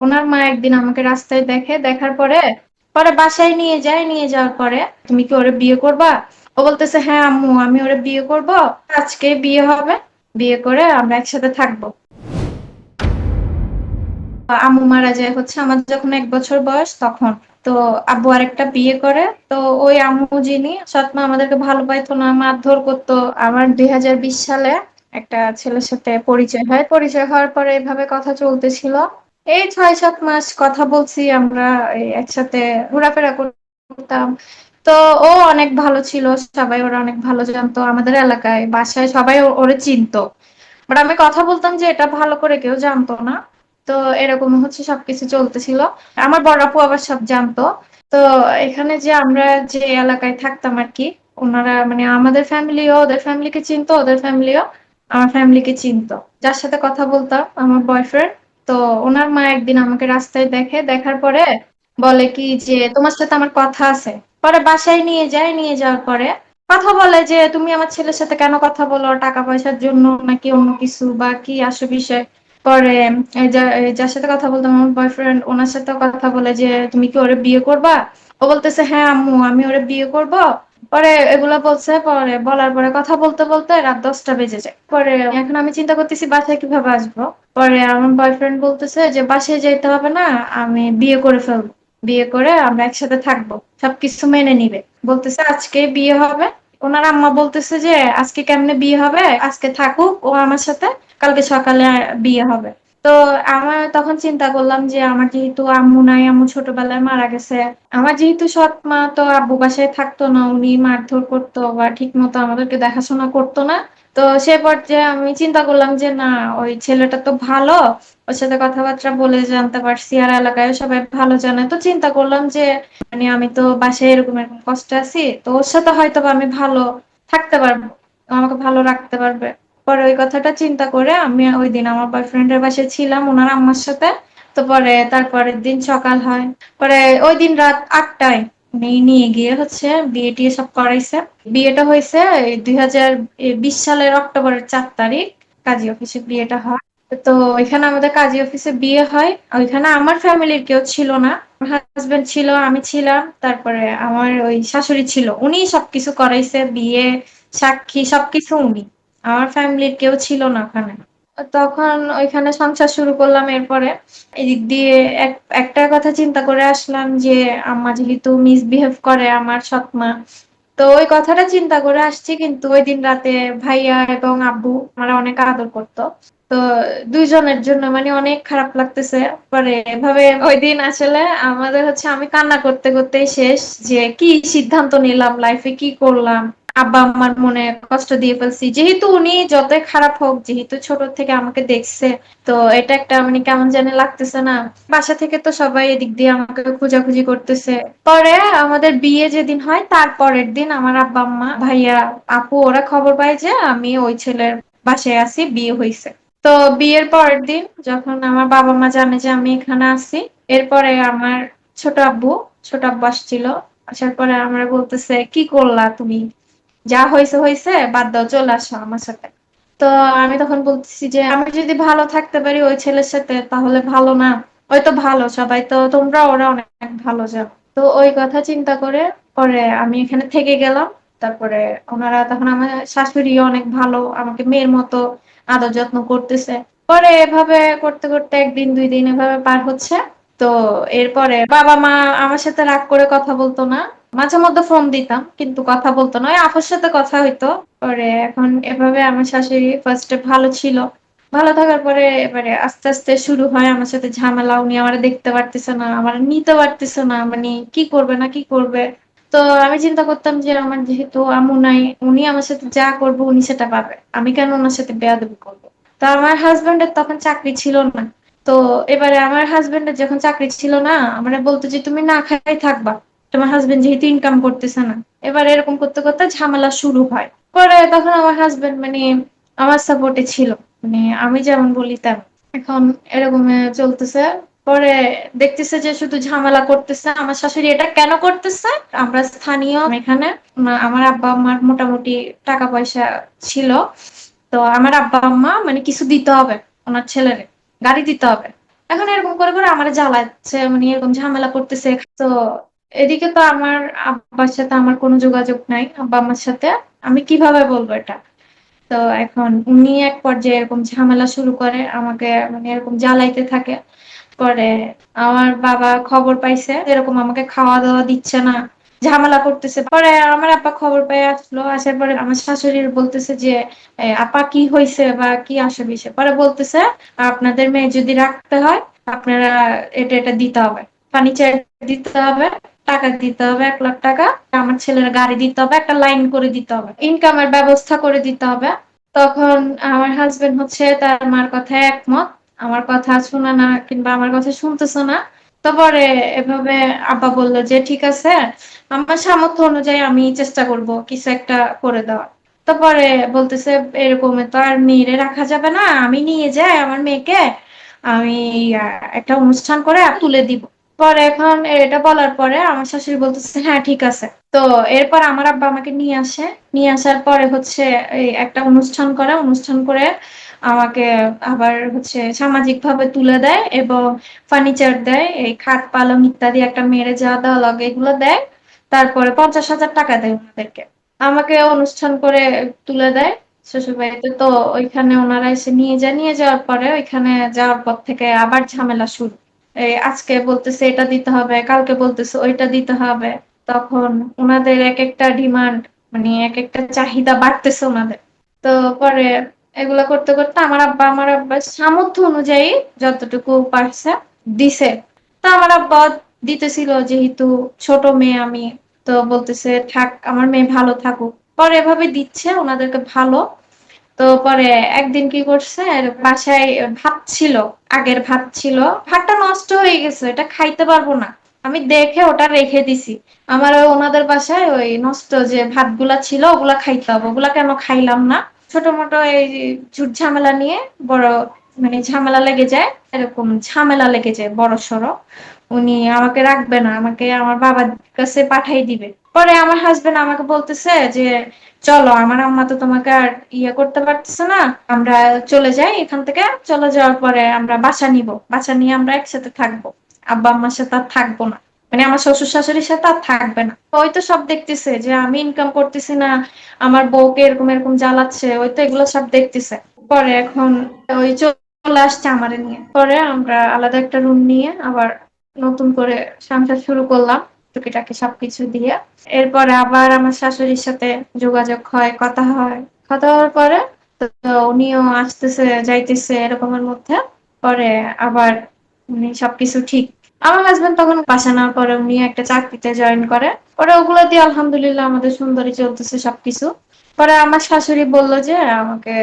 ওনার মা একদিন আমাকে রাস্তায় দেখে, দেখার পরে পরে বাসায় নিয়ে যায়, নিয়ে যাওয়ার পরে, তুমি কি ওরে বিয়ে করবা? ও বলতেছে, হ্যাঁ আম্মু, আমি ওরে বিয়ে করব, আজকে বিয়ে হবে, বিয়ে করে আমরা একসাথে থাকবো। আম্মু মারা যায় হচ্ছে আমার যখন 1 বছর বয়স তখন। তো আব্বু আরেকটা বিয়ে করে। তো ওই আম্মু যিনি সৎমা আমাদেরকে ভালো পাইতো না, মারধর করতো। আমার 2020 সালে একটা ছেলের সাথে পরিচয় হয়, পরিচয় হওয়ার পরে এভাবে কথা চলতেছিল। এই 6-7 মাস কথা বলছি আমরা, এই একসাথে ঘোরাফেরা করতাম। তো ও অনেক ভালো ছিল, সবাই ওরা অনেক ভালো জানতো, আমাদের এলাকায় বাসায় সবাই ওরে চিনতো। বাট আমি কথা বলতাম যে এটা ভালো করে কেউ জানতো না। তো এরকম হচ্ছে সবকিছু চলতেছিল। আমার বড় আপু আবার সব জানতো। তো এখানে যে আমরা যে এলাকায় থাকতাম আর কি, ওনারা মানে আমাদের ফ্যামিলিও ওদের ফ্যামিলিকে চিনতো, ওদের ফ্যামিলিও আমার ফ্যামিলিকে চিনতো। যার সাথে কথা বলতাম আমার বয়ফ্রেন্ড, তো ওনার মা একদিন আমাকে রাস্তায় দেখে, দেখার পরে বলে কি যে তোমার সাথে আমার কথা আছে। পরে বাসায় নিয়ে যায়, নিয়ে যাওয়ার পরে কথা বলে যে তুমি আমার ছেলের সাথে কেন কথা বলো, টাকা পয়সার জন্য নাকি অন্য কিছু, বা কি আসল বিষয়। পরে যার সাথে কথা বলতাম আমার বয়ফ্রেন্ড, ওনার সাথে কথা বলে যে তুমি কি ওরে বিয়ে করবা? ও বলতেছে, হ্যাঁ আম্মু, আমি ওরে বিয়ে করব। পরে এগুলা বলছে, পরে বলার পরে কথা বলতে বলতে রাত 10টা বেজে যায়। পরে এখন আমি চিন্তা করতেছি বাসায় কিভাবে আসবো। পরে আমার বয়ফ্রেন্ড বলতেছে যে বাসায় যেতে হবে না, আমি বিয়ে করে ফেলবো, বিয়ে করে আমরা একসাথে থাকবো, সবকিছু মেনে নিবে। বলতেছে আজকে বিয়ে হবে। ওনার আম্মা বলতেছে যে আজকে কেমনে বিয়ে হবে, আজকে থাকুক ও আমার সাথে, কালকে সকালে বিয়ে হবে। তো আমার তখন চিন্তা করলাম যে আমার যেহেতু আম্মু নাই, আম্মু ছোটবেলায় মারা গেছে, আমার যেহেতু সৎ মা, তো আব্বু বাসায় থাকতো না, উনি মারধর করতো বা ঠিক মতো আমাদেরকে দেখাশোনা করতো না। তো সে পর্যায়ে আমি চিন্তা করলাম যে না, ওই ছেলেটা তো ভালো, ওর সাথে কথাবার্তা বলে জানতে পারছি, আর এলাকায় সবাই ভালো জানে। তো চিন্তা করলাম যে মানে আমি তো বাসায় এরকম এরকম কষ্টে আছি, তো ওর সাথে হয়তো বা আমি ভালো থাকতে পারবো, ও আমাকে ভালো রাখতে পারবে। পরে ওই কথাটা চিন্তা করে আমি ওই দিন আমার বয়ফ্রেন্ডের বাসায় ছিলাম ওনার আম্মার সাথে। তো পরে তারপরের দিন সকাল হয়। পরে ওই দিন রাত 8টায় উনি নিয়ে গিয়ে হচ্ছে বিয়ে টিয়ে সব করাইছে। বিয়েটা হয়েছে 2020 সালের অক্টোবরের 4 তারিখ, কাজী অফিসে বিয়েটা হয়। তো এখানে আমাদের কাজী অফিসে বিয়ে হয়, ওইখানে আমার ফ্যামিলির কেউ ছিল না। হাজবেন্ড ছিল, আমি ছিলাম, তারপরে আমার ওই শাশুড়ি ছিল, উনি সবকিছু করাইছে, বিয়ে সাক্ষী সবকিছু উনি। আমার ফ্যামিলির কেউ ছিল না ওখানে। তখন ওইখানে সংসার শুরু করলাম। এরপরে এদিক দিয়ে একটা কথা চিন্তা করে আসলাম যে আম্মা যেহেতু মিসবিহেভ করে আমার সৎমা, তো ওই কথাটা চিন্তা করে আসছি। কিন্তু ওই দিন রাতে ভাইয়া এবং আব্বু আমরা অনেক আদর করতো। তো দুইজনের জন্য মানে অনেক খারাপ লাগতেছে। পরে এভাবে ওই দিন আসলে আমাদের হচ্ছে আমি কান্না করতে করতেই শেষ, যে কি সিদ্ধান্ত নিলাম, লাইফে কি করলাম, আব্বা আম্মার মনে কষ্ট দিয়ে ফেলছি। যেহেতু উনি যতই খারাপ হোক, যেহেতু ছোট থেকে আমাকে দেখছে, তো এটা একটা মানে কেমন জানি লাগতেছে না। বাসা থেকে তো সবাই এদিক দিয়ে আমাকে খোঁজাখুঁজি করতেছে। পরে আমাদের বিয়ে যেদিন হয় তার পরের দিন আমার আব্বা আম্মা ভাইয়া আপু ওরা খবর পায় যে আমি ওই ছেলের বাসায় আছি, বিয়ে হয়েছে। তো বিয়ের পরের দিন যখন আমার বাবা মা জানে যে আমি এখানে আছি, এরপরে আমার ছোট আব্বু ছোট আব্বু আসছিল। আসার পরে আমরা বলতেছে কি করলা তুমি, যা হয়েছে হয়েছে, বাদ দাও, চলে আসো আমার সাথে। তো আমি তখন বলতেছি যে আমি যদি ভালো থাকতে পারি ওই ছেলের সাথে তাহলে ভালো না? ওই তো ভালো, সবাই তো তোমরা ওরা অনেক ভালো যাও। তো ওই কথা চিন্তা করে পরে আমি এখানে থেকে গেলাম। তারপরে ওনারা তখন আমার শাশুড়ি অনেক ভালো, আমাকে মেয়ের মতো আদর যত্ন করতেছে। পরে এভাবে করতে করতে একদিন দুই দিন এভাবে পার হচ্ছে। তো এরপরে বাবা মা আমার সাথে রাগ করে কথা বলতো না, মাঝে মধ্যে ফোন দিতাম কিন্তু কথা বলতো না, ওই আপুর সাথে কথা হইতো। পরে এখন এভাবে আমার শাশুড়ি ফার্স্টে ভালো ছিল, ভালো থাকার পরে এবারে আস্তে আস্তে শুরু হয় আমার সাথে ঝামেলা। উনি আমার দেখতে পারতেছে না, আমার নিতে পারতেছে না, মানে কি করবে না কি করবে। তো আমি চিন্তা করতাম যে আমার যেহেতু আম্মু নাই, উনি আমার সাথে যা করবে উনি সেটা পাবে, আমি কেন ওনার সাথে বেয়াদবি করবো। তো আমার হাজবেন্ডের তখন চাকরি ছিল না। তো এবারে আমার হাজবেন্ডের যখন চাকরি ছিল না, আমরা বলতো যে তুমি না খাই থাকবা, তোমার হাজবেন্ড যেহেতু ইনকাম করতেছে না। এবার এরকম করতে করতে ঝামেলা শুরু হয়। পরে তখন আমার হাজবেন্ড মানে আমার সাপোর্টে ছিল, মানে আমি যেমন বলি তেমন। এখন এরকম চলতেছে। পরে দেখতেছে যে শুধু ঝামেলা করতেছে আমার শাশুড়ি, এটা কেন করতেছে। আমরা স্থানীয় এখানে, আমার আব্বা আম্মার মোটামুটি টাকা পয়সা ছিল। তো আমার আব্বা আম্মা মানে কিছু দিতে হবে, ওনার ছেলের গাড়ি দিতে হবে। এখন এরকম করে করে আমার জ্বালাচ্ছে, মানে এরকম ঝামেলা করতেছে। তো এদিকে তো আমার আব্বার সাথে আমার কোনো যোগাযোগ নাই, আব্বা আমার সাথে। আমি কিভাবে বলবো এটা? তো এখন উনি এক পর্যায়ে এরকম ঝামেলা শুরু করে, আমাকে মানে এরকম জ্বালাইতে থাকে। পরে আমার বাবা খবর পাইছে এরকম আমাকে খাওয়া দাওয়া দিচ্ছে না, ঝামেলা করতেছে। পরে আমার আপা খবর পেয়ে আসলো, আসার পরে আমার শাশুড়ির বলতেছে যে আপা কি হয়েছে বা কি আসে বিষয়। পরে বলতেছে আপনাদের মেয়ে যদি রাখতে হয় আপনারা এটা এটা দিতে হবে, ফার্নিচার দিতে হবে, টাকা দিতে হবে 1 লাখ টাকা, আমার ছেলের গাড়ি দিতে হবে, একটা লাইন করে দিতে হবে, ইনকামের ব্যবস্থা করে দিতে হবে। তখন আমার হাজবেন্ড হচ্ছে তার মার কথায় একমত, আমার কথা শুনে না কিংবা আমার কথা শুনতেছে না। তারপরে এভাবে আব্বা বললো যে ঠিক আছে, আমার সামর্থ্য অনুযায়ী আমি চেষ্টা করব কিছু একটা করে দেওয়ার। তারপরে বলতেছে এরকম তো আর মেয়েরে রাখা যাবে না, আমি নিয়ে যাই আমার মেয়েকে, আমি একটা অনুষ্ঠান করে তুলে দিব। পরে এখন এটা বলার পরে আমার শাশুড়ি বলতেছে হ্যাঁ ঠিক আছে। তো এরপর আমার আব্বা আমাকে নিয়ে আসে, নিয়ে আসার পরে হচ্ছে এই একটা অনুষ্ঠান করে, অনুষ্ঠান করে আমাকে আবার হচ্ছে সামাজিক ভাবে তুলে দেয় এবং ফার্নিচার দেয়, এই খাট পালং ইত্যাদি একটা মেরে যা দেওয়া লাগে এগুলো দেয়। তারপরে 50,000 টাকা দেয় ওনাদেরকে, আমাকে অনুষ্ঠান করে তুলে দেয় শ্বশুর বাড়িতে। তো ওইখানে ওনারা এসে নিয়ে যায়, নিয়ে যাওয়ার পরে ওইখানে যাওয়ার পর থেকে আবার ঝামেলা শুরু। এই আজকে বলতেছে এটা দিতে হবে, কালকে বলতেছে ওইটা দিতে হবে। তখন ওনাদের এক একটা ডিমান্ড, মানে এক একটা চাহিদা বাড়তেছে ওনাদের। তো পরে এগুলা করতে করতে আমার আব্বার সামর্থ্য অনুযায়ী যতটুকু পারছে দিছে। তো আমার আব্বা দিতেছিল, যেহেতু ছোট মেয়ে আমি, তো বলতেছে থাক আমার মেয়ে ভালো থাকুক। পরে এভাবে দিচ্ছে ওনাদেরকে ভালো। তো পরে একদিন কি করছে, বাসায় ভাত ছিল, আগের ভাত ছিল, ভাতটা নষ্ট হয়ে গেছে, এটা খাইতে পারবো না। আমি দেখে ওটা রেখে দিছি। আমার ওই ওনাদের বাসায় ওই নষ্ট যে ভাতগুলা ছিল ওগুলা খাইতে হবে, ওগুলা কেন খাইলাম না। ছোট মোটো এই ঝুট ঝামেলা নিয়ে বড় মানে ঝামেলা লেগে যায়, এরকম ঝামেলা লেগে যায় বড় সড়ো। উনি আমাকে রাখবে না, আমাকে আমার বাবার কাছে পাঠাই দিবে। পরে আমার হাজবেন্ড আমাকে বলতেছে যে চলো, আমার আম্মা তো তোমাকে আর ইয়ে করতে পারতেছে না, আমরা চলে যাই এখান থেকে। চলে যাওয়ার পরে আমরা বাসা নিব, বাসা নিয়ে আমরা একসাথে থাকবো, আব্বা আম্মার সাথে আর থাকবো না, মানে আমার শ্বশুর শাশুড়ির সাথে আর থাকবে না। ওই তো সব দেখতেছে যে আমি ইনকাম করতেছি না, আমার বউকে এরকম এরকম জ্বালাচ্ছে, ওই তো এগুলো সব দেখতেছে। পরে এখন ওই চলে আসছে আমারে নিয়ে, পরে আমরা আলাদা একটা রুম নিয়ে আবার নতুন করে সংসার শুরু করলাম, টুকিটাকি সবকিছু দিয়ে। এরপরে আবার আমার শাশুড়ির সাথে যোগাযোগ হয়, কথা হয়। কথা হওয়ার পরে তো উনিও আসতেছে যাইতেছে এরকমের মধ্যে। পরে আবার উনি সবকিছু ঠিক। আমার হাজবেন্ড তখন বাসা নেওয়ার পরে উনি একটা চাকরিতে জয়েন করে। পরে ওগুলো দিয়ে আলহামদুলিল্লাহ আমাদের সুন্দরই চলতেছে সবকিছু। পরে আমার শাশুড়ি বলল যে আমাকে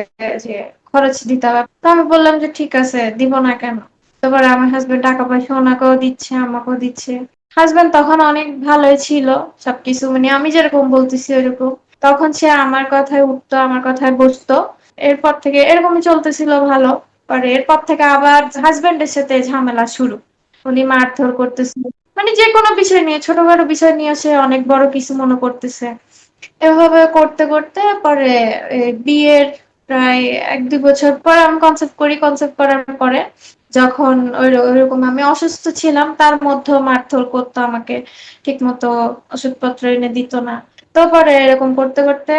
যে খরচ দিতে হবে। তো আমি বললাম যে ঠিক আছে, দিব না কেন। তারপরে আমার হাজবেন্ড টাকা পয়সা ওনাকেও দিচ্ছে, আমাকেও দিচ্ছে। হাজবেন্ড তখন অনেক ভালোই ছিল, সবকিছু মানে আমি যেরকম বলতেছি ওইরকম। তখন সে আমার কথায় উঠতো, আমার কথায় বসতো। এরপর থেকে এরকমই চলতেছিল ভালো। পরে এরপর থেকে আবার হাজবেন্ডের সাথে ঝামেলা শুরু, উনি মারধর করতেছে, মানে যে কোনো বিষয় নিয়ে, ছোটখাটো বিষয় নিয়ে সে অনেক বড় কিছু মনে করতেছে। এভাবে করতে করতে পরে বিয়ের প্রায় 1-2 বছর পর আমি কনসেপ্ট করি। কনসেপ্ট করার পরে যখন ওইরকম আমি অসুস্থ ছিলাম, তার মধ্যেও মারধর করতো আমাকে, ঠিক মতো ওষুধপত্র এনে দিত না। তারপরে এরকম করতে করতে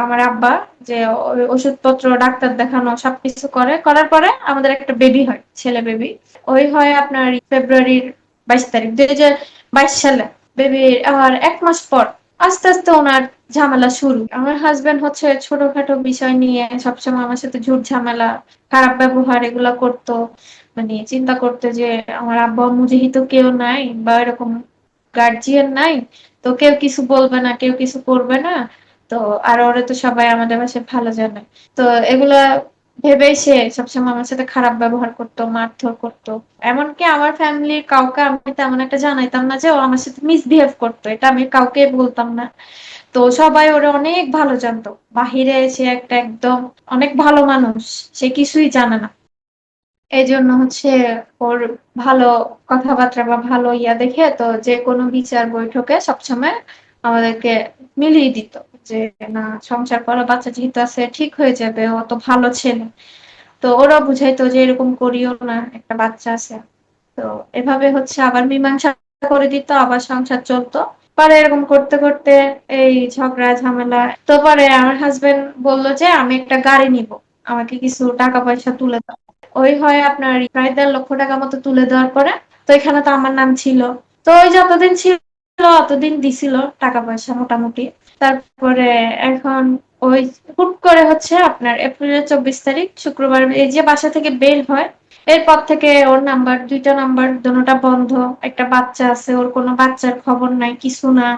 আমার আব্বা যে ওই ওষুধপত্র ডাক্তার দেখানো সবকিছু করে, করার পরে আমাদের একটা বেবি হয়, ছেলে বেবি। ওই হয় আপনার ফেব্রুয়ারির 22 তারিখ 2022 সালে। বেবির আর 1 মাস পর আস্তে আস্তে ওনার ঝামেলা শুরু। আমার হাজবেন্ড হচ্ছে ছোটখাটো বিষয় নিয়ে সবসময় আমার সাথে ঝুট ঝামেলা, খারাপ ব্যবহার এগুলা করতো। মানে চিন্তা করতে যে আমার আব্বা আম্মু যেহেতু কেউ নাই বা এরকম গার্জিয়ান নাই, তো কেউ কিছু বলবে না, কেউ কিছু করবে না। তো আর ওরা তো সবাই আমাদের বাসায় ভালো জানে। তো এগুলা ভেবেই সে সবসময় আমার সাথে খারাপ ব্যবহার করতো, মারধর করতো। এমনকি আমার ফ্যামিলির কাউকে আমি তেমন একটা জানাইতাম না যে ও আমার সাথে মিসবিহেভ করতো, এটা আমি কাউকে বলতাম না। তো সবাই ওরা অনেক ভালো জানতো, বাহিরে সে একটা একদম অনেক ভালো মানুষ, সে কিছুই জানে না। এই জন্য হচ্ছে ওর ভালো কথাবার্তা বা ভালো ইয়া দেখে তো যে কোনো বিচার বৈঠকে সবসময় আমাদেরকে মিলিয়ে দিত যে না, সংসার করা, বাচ্চা যেহেতু আছে ঠিক হয়ে যাবে, ও তো ভালো ছেলে। তো ওরা বুঝাইতো যে এরকম করিও না, একটা বাচ্চা আছে। তো এভাবে হচ্ছে আবার মীমাংসা করে দিত, আবার সংসার চলতো। পরে এরকম করতে করতে এই ঝগড়া ঝামেলা, তো পরে আমার হাজবেন্ড বললো যে আমি একটা গাড়ি নিব, আমাকে কিছু টাকা পয়সা তুলে দাও। ওই হয় আপনার প্রায় 1.5 লক্ষ টাকা মতো তুলে দেওয়ার পরে, তো এখানে তো আমার নাম ছিল। তো ওই যতদিন ছিল অতদিন দিছিল টাকা পয়সা মোটামুটি। তারপরে এখন ওই হুট করে হচ্ছে আপনার এপ্রিলের 24 তারিখ শুক্রবার এই যে বাসা থেকে বের হয়, এরপর থেকে ওর নাম্বার, দুইটা নাম্বার দোনোটা বন্ধ। একটা বাচ্চা আছে, ওর কোনো বাচ্চার খবর নাই, কিছু না।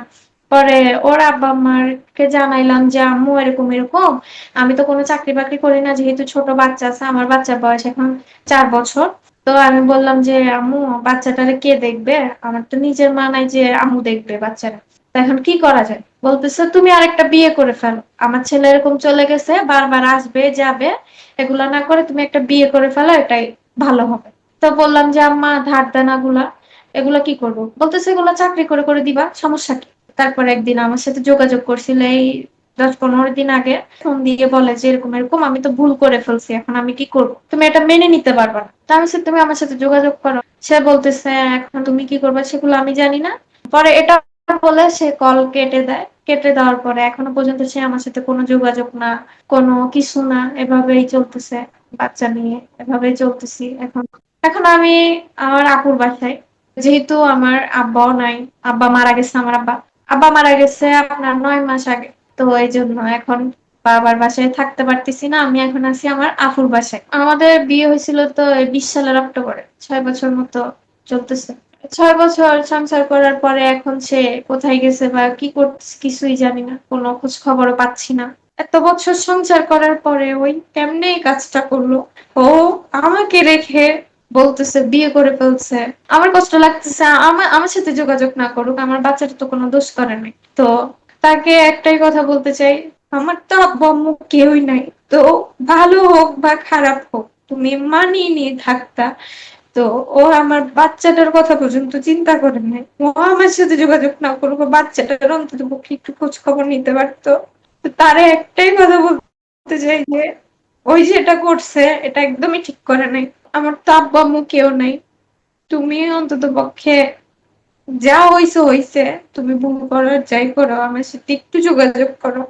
পরে ওর আব্বা আম্মাকে জানাইলাম যে আম্মু এরকম এরকম, আমি তো কোনো চাকরি বাকরি করি না, যেহেতু ছোট বাচ্চা আছে, আমার বাচ্চার বয়স এখন 4 বছর। তো আমি বললাম যে আম্মু বাচ্চাটারে কে দেখবে, আমার তো নিজের মা নাই যে আম্মু দেখবে বাচ্চারা, তো এখন কি করা যায়। বলতেছে তুমি আরেকটা বিয়ে করে ফেলো, আমার ছেলে এরকম চলে গেছে, বারবার আসবে যাবে, এগুলা না করে তুমি একটা বিয়ে করে ফেলো, এটাই ভালো হবে। তো বললাম যে আম্মা ধার দেনা গুলা, এগুলা কি করবো, বলতেছে এগুলা চাকরি করে করে দিবা, সমস্যা কি। তারপর একদিন আমার সাথে যোগাযোগ করছিল এই 10-15 দিন আগে, ফোন দিয়ে বলে যে এরকম এরকম আমি তো ভুল করে ফেলছি, এখন আমি কি করবো, তুমি এটা মেনে নিতে পারবা না। তা আমি বলছি, তুমি আমার সাথে যোগাযোগ করো। সে বলতেছে এখন তুমি কি করবা সেগুলো আমি জানি না। পরে এটা বলে সে কল কেটে দেয়। কেটে দেওয়ার পরে এখনো পর্যন্ত সে আমার সাথে কোনো যোগাযোগ না, কোনো কিছু না, এভাবেই চলতেছে। বাচ্চা নিয়ে এভাবেই চলতেছি এখন। এখন আমি আমার আপুর বাসায়, যেহেতু আমার আব্বাও নাই, আব্বা মারা গেছে, আমার আব্বা আব্বা মারা গেছে আপনার 9 মাস আগে। তো এই জন্য এখন বাবার বাসায় থাকতে পারতেছি না, আমি এখন আছি আমার আপুর বাসায়। আমাদের বিয়ে হয়েছিল তো এই 20 সালের অক্টোবরে, 6 বছর মতো চলতেছে। 6 বছর সংসার করার পরে এখন সে কোথায় গেছে বা কি করছে কিছুই জানি না, কোনো খোঁজ খবরও পাচ্ছি না। এত বছর সংসার করার পরে ওই কেমনে এই কাজটা করলো। ও আমাকে রেখে বলতেছে বিয়ে করে ফেলছে। আমার কষ্ট লাগতেছে, আমার আমার সাথে যোগাযোগ না করুক, আমার বাচ্চাটা তো কোনো দোষ করে নাই। তো তাকে একটাই কথা বলতে চাই, আমার তো আব্বু আম্মু কেউই নাই। তো ভালো হোক বা খারাপ হোক, তুমি মানিয়ে নিয়ে থাকতা। তো ও আমার বাচ্চাটার কথা পর্যন্ত চিন্তা করে নাই, ও আমার সাথে যোগাযোগ না করুক, ও বাচ্চাটার অন্তত পক্ষে একটু খোঁজ খবর নিতে পারতো। তো তারে একটাই কথা বলতে চাই যে ওই যেটা করছে এটা একদমই ঠিক করে নাই। আমার তো আব্বু আম্মু কেউ নাই, তুমি অন্তত পক্ষে যা হইছে হইছে, তুমি ভুল করো যাই করো আমার সাথে একটু যোগাযোগ করো।